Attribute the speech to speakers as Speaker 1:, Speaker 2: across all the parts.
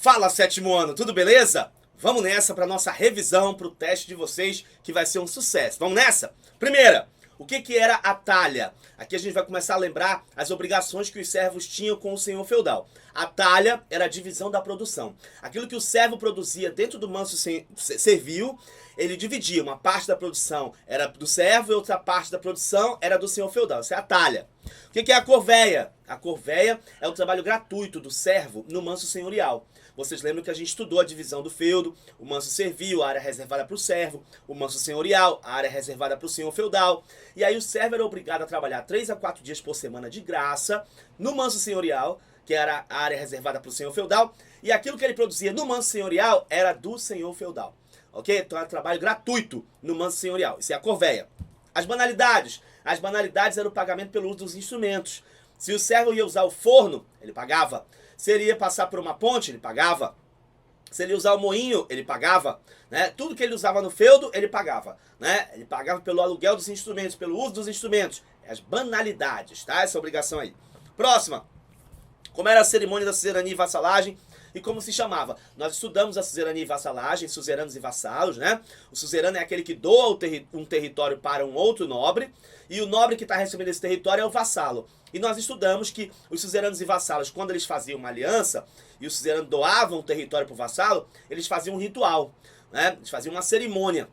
Speaker 1: Fala, sétimo ano, tudo beleza? Vamos nessa para nossa revisão, para o teste de vocês, que vai ser um sucesso. Vamos nessa? Primeira, o que era a talha? Aqui a gente vai começar a lembrar as obrigações que os servos tinham com o senhor feudal. A talha era a divisão da produção. Aquilo que o servo produzia dentro do manso servil, ele dividia. Uma parte da produção era do servo e outra parte da produção era do senhor feudal. Isso é a talha. O que é a corveia? A corveia é o trabalho gratuito do servo no manso senhorial. Vocês lembram que a gente estudou a divisão do feudo, o manso servil, a área reservada para o servo, o manso senhorial, a área reservada para o senhor feudal. E aí o servo era obrigado a trabalhar 3 a 4 dias por semana de graça no manso senhorial, que era a área reservada para o senhor feudal, e aquilo que ele produzia no manso senhorial era do senhor feudal. Ok? Então era trabalho gratuito no manso senhorial. Isso é a corveia. As banalidades. As banalidades eram o pagamento pelo uso dos instrumentos. Se o servo ia usar o forno, ele pagava. Se ele ia passar por uma ponte, ele pagava. Se ele ia usar o moinho, ele pagava. Né? Tudo que ele usava no feudo, ele pagava. Né? Ele pagava pelo aluguel dos instrumentos, pelo uso dos instrumentos. As banalidades, tá? Essa obrigação aí. Próxima. Como era a cerimônia da suzerania e vassalagem e como se chamava? Nós estudamos a suzerania e vassalagem, suzeranos e vassalos, né? O suzerano é aquele que doa um território para um outro nobre, e o nobre que está recebendo esse território é o vassalo. E nós estudamos que os suzeranos e vassalos, quando eles faziam uma aliança, e o suzerano doava um território para o vassalo, eles faziam um ritual, né? Eles faziam uma cerimônia.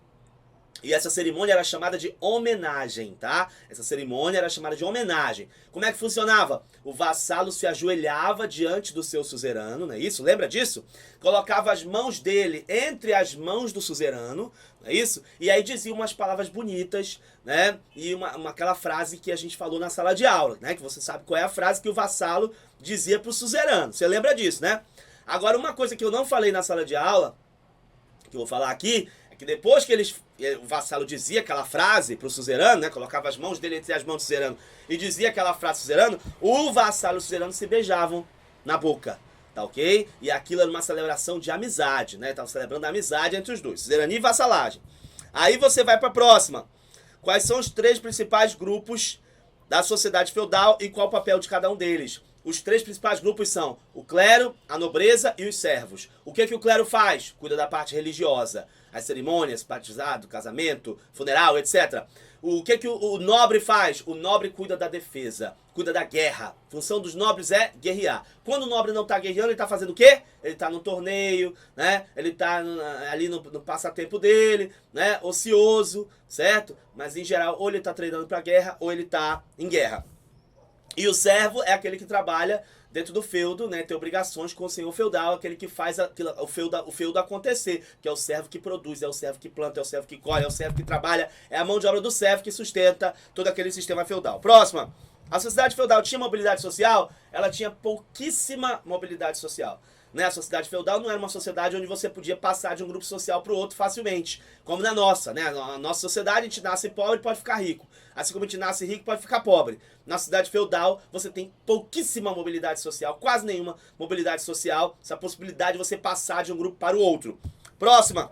Speaker 1: E essa cerimônia era chamada de homenagem, tá? Essa cerimônia era chamada de homenagem. Como é que funcionava? O vassalo se ajoelhava diante do seu suzerano, não é isso? Lembra disso? Colocava as mãos dele entre as mãos do suzerano, não é isso? E aí dizia umas palavras bonitas, né? E aquela frase que a gente falou na sala de aula, né? Que você sabe qual é a frase que o vassalo dizia para o suzerano. Você lembra disso, né? Agora, uma coisa que eu não falei na sala de aula, que eu vou falar aqui, é que depois que o vassalo dizia aquela frase pro suzerano, né, colocava as mãos dele entre as mãos do suzerano e dizia aquela frase pro suzerano, o vassalo e o suzerano se beijavam na boca, tá ok? E aquilo era uma celebração de amizade, né? Estavam celebrando a amizade entre os dois, suzerania e vassalagem. Aí você vai para a próxima. Quais são os 3 principais grupos da sociedade feudal e qual o papel de cada um deles? Os 3 principais grupos são o clero, a nobreza e os servos. O que o clero faz? Cuida da parte religiosa, as cerimônias, batizado, casamento, funeral, etc. O que o nobre faz? O nobre cuida da defesa, cuida da guerra. A função dos nobres é guerrear. Quando o nobre não está guerreando, ele está fazendo o quê? Ele está no torneio, né? Ele está ali no passatempo dele, né? Ocioso, certo? Mas em geral, ou ele está treinando para a guerra, ou ele está em guerra. E o servo é aquele que trabalha dentro do feudo, né, tem obrigações com o senhor feudal, aquele que faz o feudo acontecer, que é o servo que produz, é o servo que planta, é o servo que colhe, é o servo que trabalha, é a mão de obra do servo que sustenta todo aquele sistema feudal. Próxima. A sociedade feudal tinha mobilidade social? Ela tinha pouquíssima mobilidade social. Né? A sociedade feudal não era uma sociedade onde você podia passar de um grupo social para o outro facilmente, como na nossa, né? Na nossa sociedade a gente nasce pobre e pode ficar rico, assim como a gente nasce rico pode ficar pobre. Na sociedade feudal você tem pouquíssima mobilidade social, quase nenhuma mobilidade social, essa possibilidade de você passar de um grupo para o outro. Próxima.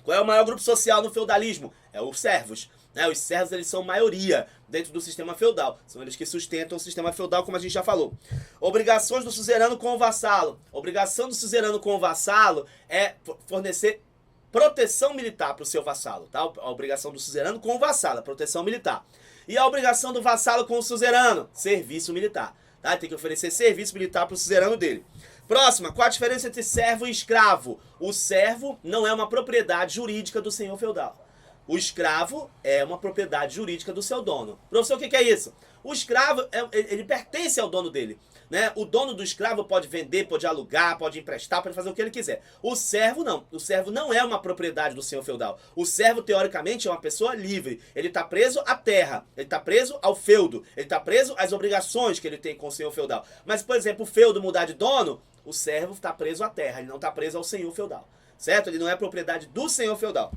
Speaker 1: Qual é o maior grupo social no feudalismo? É os servos. Né? Os servos eles são maioria dentro do sistema feudal. São eles que sustentam o sistema feudal, como a gente já falou. Obrigações do suzerano com o vassalo. Obrigação do suzerano com o vassalo é fornecer proteção militar para o seu vassalo. Tá? A obrigação do suzerano com o vassalo, proteção militar. E a obrigação do vassalo com o suzerano? Serviço militar. Tá? Tem que oferecer serviço militar para o suzerano dele. Próxima, qual a diferença entre servo e escravo? O servo não é uma propriedade jurídica do senhor feudal. O escravo é uma propriedade jurídica do seu dono. Professor, o que é isso? O escravo, ele pertence ao dono dele. Né? O dono do escravo pode vender, pode alugar, pode emprestar, pode fazer o que ele quiser. O servo não. O servo não é uma propriedade do senhor feudal. O servo, teoricamente, é uma pessoa livre. Ele está preso à terra, ele está preso ao feudo, ele está preso às obrigações que ele tem com o senhor feudal. Mas, por exemplo, o feudo mudar de dono, o servo está preso à terra, ele não está preso ao senhor feudal. Certo? Ele não é propriedade do senhor feudal.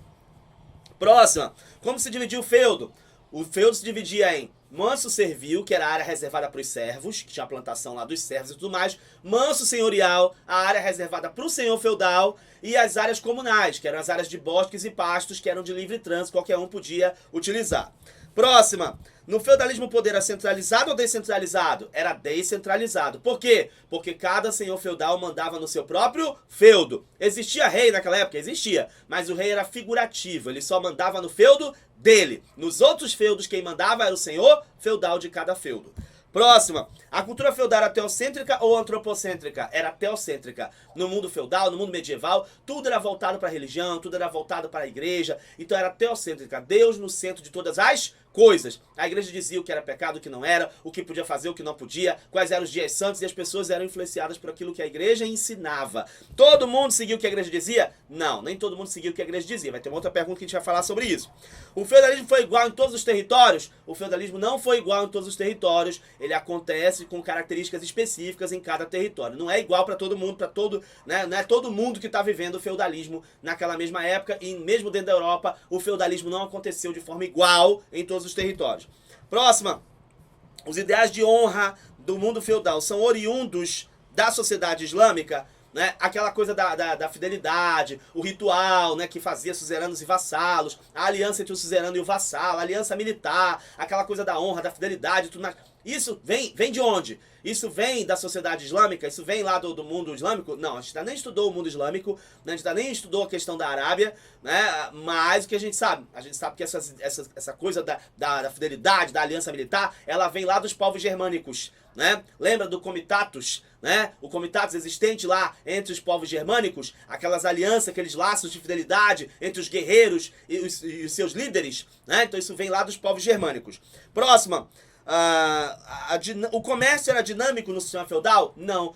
Speaker 1: Próxima. Como se dividia o feudo? O feudo se dividia em manso servil, que era a área reservada para os servos, que tinha a plantação lá dos servos e tudo mais, manso senhorial, a área reservada para o senhor feudal, e as áreas comunais, que eram as áreas de bosques e pastos, que eram de livre trânsito, qualquer um podia utilizar. Próxima. No feudalismo o poder era centralizado ou descentralizado? Era descentralizado. Por quê? Porque cada senhor feudal mandava no seu próprio feudo. Existia rei naquela época? Existia. Mas o rei era figurativo. Ele só mandava no feudo dele. Nos outros feudos quem mandava era o senhor feudal de cada feudo. Próxima. A cultura feudal era teocêntrica ou antropocêntrica? Era teocêntrica. No mundo feudal, no mundo medieval, tudo era voltado para a religião, tudo era voltado para a igreja. Então era teocêntrica. Deus no centro de todas as coisas. A igreja dizia o que era pecado, o que não era, o que podia fazer, o que não podia, quais eram os dias santos, e as pessoas eram influenciadas por aquilo que a igreja ensinava. Todo mundo seguia o que a igreja dizia? Não, nem todo mundo seguia o que a igreja dizia. Vai ter uma outra pergunta que a gente vai falar sobre isso. O feudalismo foi igual em todos os territórios? O feudalismo não foi igual em todos os territórios. Ele acontece com características específicas em cada território. Não é igual para todo mundo, né? Não é todo mundo que está vivendo o feudalismo naquela mesma época, e mesmo dentro da Europa, o feudalismo não aconteceu de forma igual em todos os territórios. Próxima. Os ideais de honra do mundo feudal são oriundos da sociedade islâmica, né? Aquela coisa da fidelidade, o ritual, né, que fazia suzeranos e vassalos, a aliança entre o suzerano e o vassalo, a aliança militar, aquela coisa da honra, da fidelidade, tudo mais. Isso vem de onde? Isso vem da sociedade islâmica? Isso vem lá do mundo islâmico? Não, a gente ainda nem estudou o mundo islâmico, né? A gente ainda nem estudou a questão da Arábia, né? Mas o que a gente sabe que essa coisa da fidelidade, da aliança militar, ela vem lá dos povos germânicos, né? Lembra do comitatus, né? O comitatus existente lá entre os povos germânicos, aquelas alianças, aqueles laços de fidelidade entre os guerreiros e os seus líderes, né? Então isso vem lá dos povos germânicos. Próxima. O comércio era dinâmico no sistema feudal? Não.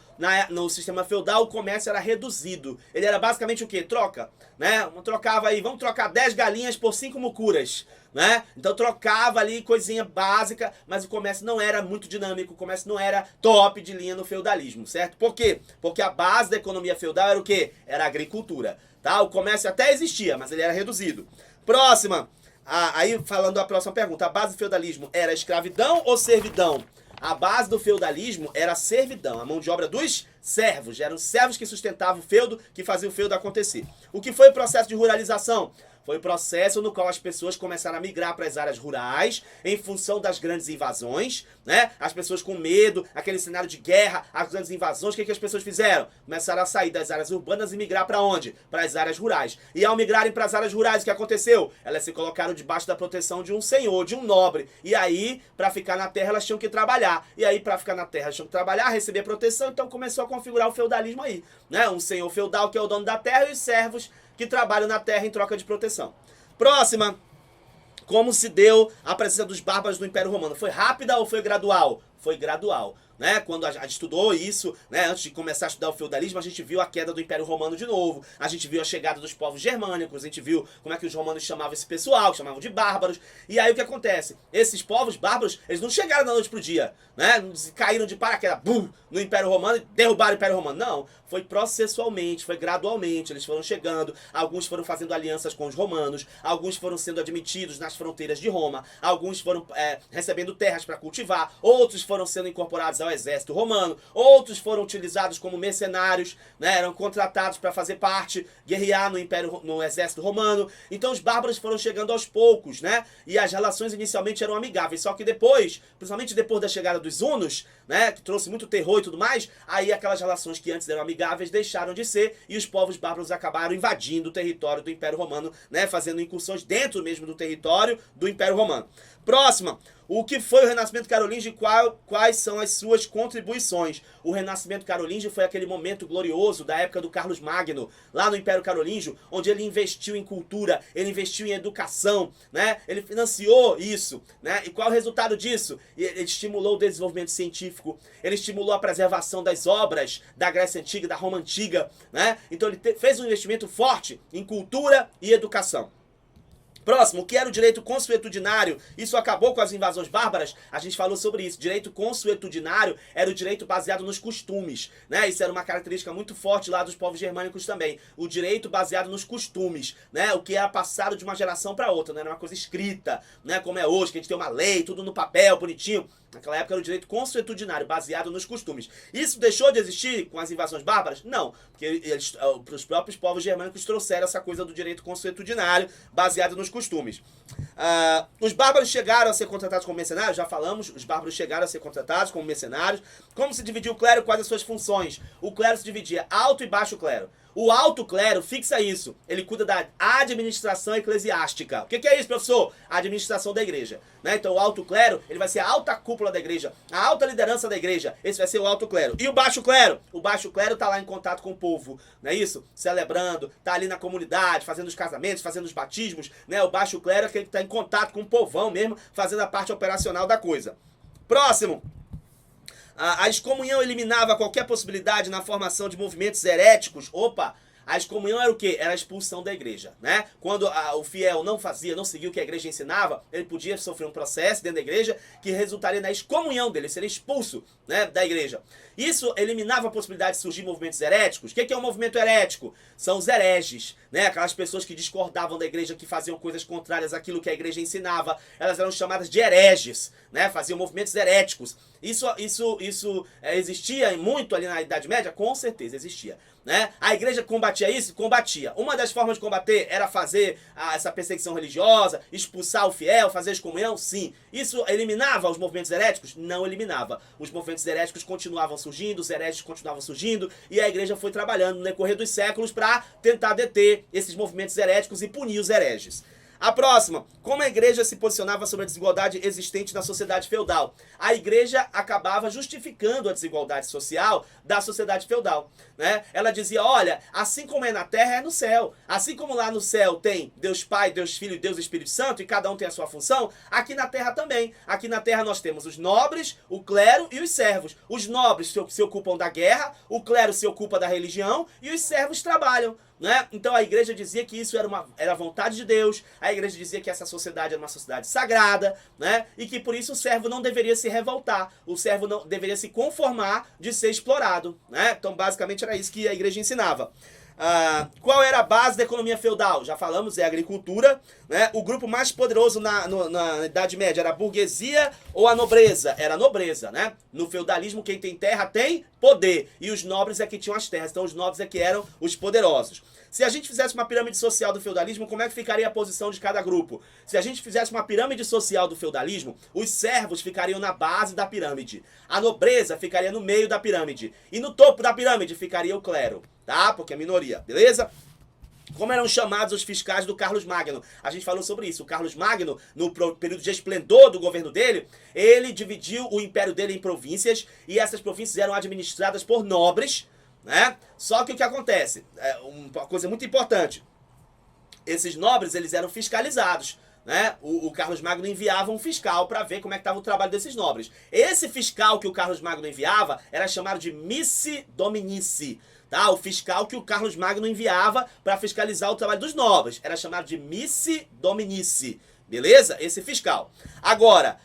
Speaker 1: No sistema feudal o comércio era reduzido. Ele era basicamente o quê? Troca, né? Trocava aí, vamos trocar 10 galinhas por 5 mucuras, né? Então trocava ali coisinha básica, mas o comércio não era muito dinâmico, o comércio não era top de linha no feudalismo, certo? Por quê? Porque a base da economia feudal era o quê? Era a agricultura, tá? O comércio até existia, mas ele era reduzido. Próxima. Aí, falando da próxima pergunta, a base do feudalismo era escravidão ou servidão? A base do feudalismo era a servidão, a mão de obra dos servos. Eram os servos que sustentavam o feudo, que faziam o feudo acontecer. O que foi o processo de ruralização? Foi o processo no qual as pessoas começaram a migrar para as áreas rurais em função das grandes invasões, né? As pessoas com medo, aquele cenário de guerra, as grandes invasões, o que as pessoas fizeram? Começaram a sair das áreas urbanas e migrar para onde? Para as áreas rurais. E ao migrarem para as áreas rurais, o que aconteceu? Elas se colocaram debaixo da proteção de um senhor, de um nobre. E aí, para ficar na terra, elas tinham que trabalhar. E aí, para ficar na terra, elas tinham que trabalhar, receber proteção. Então começou a configurar o feudalismo aí, né? Um senhor feudal que é o dono da terra e os servos que trabalham na terra em troca de proteção. Próxima. Como se deu a presença dos bárbaros do Império Romano? Foi rápida ou foi gradual? Foi gradual. Né? Quando a gente estudou isso, né? Antes de começar a estudar o feudalismo, a gente viu a queda do Império Romano de novo, a gente viu a chegada dos povos germânicos, a gente viu como é que os romanos chamavam esse pessoal, que chamavam de bárbaros. E aí o que acontece? Esses povos bárbaros, eles não chegaram da noite pro dia, né? Não caíram de paraquedas, bum, no Império Romano e derrubaram o Império Romano. Não, foi processualmente, foi gradualmente, eles foram chegando, alguns foram fazendo alianças com os romanos, alguns foram sendo admitidos nas fronteiras de Roma, alguns foram recebendo terras para cultivar, outros foram sendo incorporados ao exército romano, outros foram utilizados como mercenários, né, eram contratados para fazer parte, guerrear no exército romano. Então os bárbaros foram chegando aos poucos, né, e as relações inicialmente eram amigáveis, só que depois, principalmente depois da chegada dos hunos, né, que trouxe muito terror e tudo mais, aí aquelas relações que antes eram amigáveis deixaram de ser, e os povos bárbaros acabaram invadindo o território do Império Romano, né, fazendo incursões dentro mesmo do território do Império Romano. Próxima. O que foi o Renascimento Carolíngio e quais são as suas contribuições? O Renascimento Carolíngio foi aquele momento glorioso da época do Carlos Magno, lá no Império Carolíngio, onde ele investiu em cultura, ele investiu em educação, né? Ele financiou isso, né? E qual é o resultado disso? Ele estimulou o desenvolvimento científico, ele estimulou a preservação das obras da Grécia Antiga, da Roma Antiga, né? Então ele fez um investimento forte em cultura e educação. Próximo, o que era o direito consuetudinário? Isso acabou com as invasões bárbaras? A gente falou sobre isso. Direito consuetudinário era o direito baseado nos costumes, né? Isso era uma característica muito forte lá dos povos germânicos também. O direito baseado nos costumes, né? O que era passado de uma geração para outra, não era uma coisa escrita, né? Como é hoje, que a gente tem uma lei, tudo no papel, bonitinho. Naquela época era o direito consuetudinário, baseado nos costumes. Isso deixou de existir com as invasões bárbaras? Não, porque os próprios povos germânicos trouxeram essa coisa do direito consuetudinário, baseado nos costumes. Os bárbaros chegaram a ser contratados como mercenários? Já falamos, os bárbaros chegaram a ser contratados como mercenários. Como se dividia o clero? Quais as suas funções? O clero se dividia alto e baixo clero. O alto clero, fixa isso, ele cuida da administração eclesiástica. O que é isso, professor? A administração da igreja. Né? Então o alto clero, ele vai ser a alta cúpula da igreja, a alta liderança da igreja. Esse vai ser o alto clero. E o baixo clero? O baixo clero está lá em contato com o povo, não é isso? Celebrando, está ali na comunidade, fazendo os casamentos, fazendo os batismos. Né? O baixo clero é aquele que está em contato com o povão mesmo, fazendo a parte operacional da coisa. Próximo. A excomunhão eliminava qualquer possibilidade na formação de movimentos heréticos. Opa! A excomunhão era o quê? Era a expulsão da igreja, né? Quando o fiel não seguia o que a igreja ensinava, ele podia sofrer um processo dentro da igreja que resultaria na excomunhão dele, ele seria expulso, né, da igreja. Isso eliminava a possibilidade de surgir movimentos heréticos. O que é um movimento herético? São os hereges, né? Aquelas pessoas que discordavam da igreja, que faziam coisas contrárias àquilo que a igreja ensinava. Elas eram chamadas de hereges, né? Faziam movimentos heréticos. Isso existia muito ali na Idade Média? Com certeza existia. Né? A igreja combatia isso? Combatia. Uma das formas de combater era fazer essa perseguição religiosa, expulsar o fiel, fazer excomunhão? Sim. Isso eliminava os movimentos heréticos? Não eliminava. Os movimentos heréticos continuavam surgindo, os hereges continuavam surgindo, e a igreja foi trabalhando no decorrer dos séculos para tentar deter esses movimentos heréticos e punir os hereges. A próxima, como a igreja se posicionava sobre a desigualdade existente na sociedade feudal? A igreja acabava justificando a desigualdade social da sociedade feudal, né? Ela dizia, olha, assim como é na terra, é no céu. Assim como lá no céu tem Deus Pai, Deus Filho e Deus Espírito Santo, e cada um tem a sua função, aqui na terra também. Aqui na terra nós temos os nobres, o clero e os servos. Os nobres se ocupam da guerra, o clero se ocupa da religião e os servos trabalham. Né? Então a igreja dizia que isso era a vontade de Deus, a igreja dizia que essa sociedade era uma sociedade sagrada, né? E que por isso o servo não deveria se revoltar, o servo não deveria se conformar de ser explorado, né? Então basicamente era isso que a igreja ensinava. Qual era a base da economia feudal? Já falamos, é a agricultura, né? O grupo mais poderoso na Idade Média era a burguesia ou a nobreza? Era a nobreza, né? No feudalismo, quem tem terra tem poder, e os nobres é que tinham as terras, então os nobres é que eram os poderosos. Se a gente fizesse uma pirâmide social do feudalismo, como é que ficaria a posição de cada grupo? Se a gente fizesse uma pirâmide social do feudalismo, os servos ficariam na base da pirâmide, a nobreza ficaria no meio da pirâmide, e no topo da pirâmide ficaria o clero, tá? Porque é minoria, beleza? Como eram chamados os fiscais do Carlos Magno? A gente falou sobre isso. O Carlos Magno, no período de esplendor do governo dele, ele dividiu o império dele em províncias, e essas províncias eram administradas por nobres, né? Só que o que acontece? É uma coisa muito importante. Esses nobres, eles eram fiscalizados, né? O Carlos Magno enviava um fiscal para ver como é que estava o trabalho desses nobres. Esse fiscal que o Carlos Magno enviava era chamado de missi dominici. Tá? O fiscal que o Carlos Magno enviava para fiscalizar o trabalho dos nobres era chamado de missi dominici. Beleza? Esse fiscal. Agora,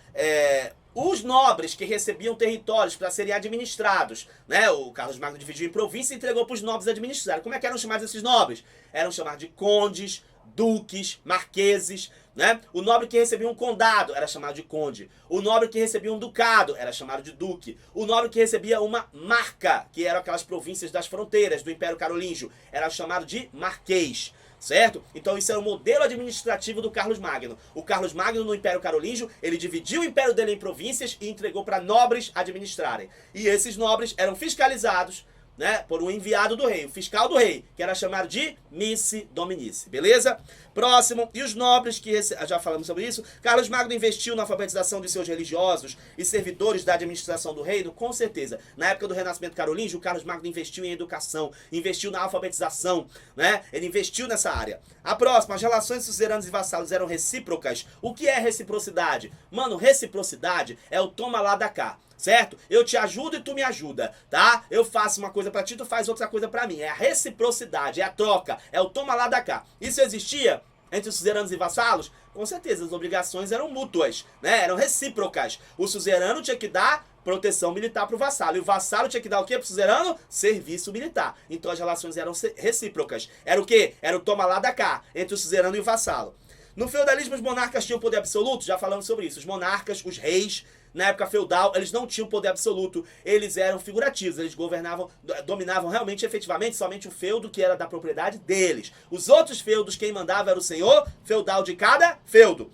Speaker 1: os nobres que recebiam territórios para serem administrados, né? O Carlos Magno dividiu em província e entregou para os nobres administrarem. Como é que eram chamados esses nobres? Eram chamados de condes, duques, marqueses, né? O nobre que recebia um condado era chamado de conde. O nobre que recebia um ducado era chamado de duque. O nobre que recebia uma marca, que eram aquelas províncias das fronteiras do Império Carolíngio, era chamado de marquês. Certo? Então isso era o modelo administrativo do Carlos Magno. O Carlos Magno, no Império Carolíngio, ele dividiu o império dele em províncias e entregou para nobres administrarem. E esses nobres eram fiscalizados, né, por um enviado do rei, o fiscal do rei, que era chamado de missi dominici, beleza? Próximo, e os nobres que já falamos sobre isso. Carlos Magno investiu na alfabetização de seus religiosos e servidores da administração do reino, com certeza. Na época do Renascimento Carolíngio, o Carlos Magno investiu em educação, investiu na alfabetização, né? Ele investiu nessa área. A próxima, as relações suzeranos e vassalos eram recíprocas. O que é reciprocidade? Mano, reciprocidade é o toma lá da cá. Certo? Eu te ajudo e tu me ajuda, tá? Eu faço uma coisa pra ti, tu faz outra coisa pra mim. É a reciprocidade, é a troca, é o toma lá da cá. Isso existia? entre os suzeranos e vassalos? Com certeza, as obrigações eram mútuas, né? Eram recíprocas. O suzerano tinha que dar proteção militar para o vassalo. E o vassalo tinha que dar o quê para o suzerano? Serviço militar. Então as relações eram recíprocas. Era o quê? Era o toma lá da cá, entre o suzerano e o vassalo. No feudalismo, os monarcas tinham poder absoluto? Já falamos sobre isso. Os monarcas, os reis, na época feudal, eles não tinham poder absoluto. Eles eram figurativos. Eles governavam, dominavam realmente, efetivamente, somente o feudo que era da propriedade deles. Os outros feudos, quem mandava era o senhor feudal de cada feudo.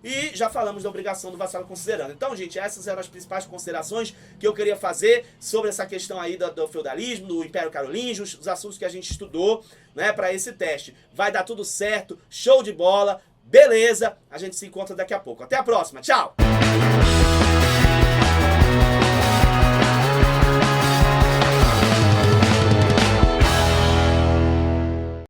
Speaker 1: E já falamos da obrigação do vassalo considerando. Então, gente, essas eram as principais considerações que eu queria fazer sobre essa questão aí do feudalismo, do Império Carolíngio, os assuntos que a gente estudou, né, para esse teste. Vai dar tudo certo, show de bola, beleza? A gente se encontra daqui a pouco. Até a próxima, tchau!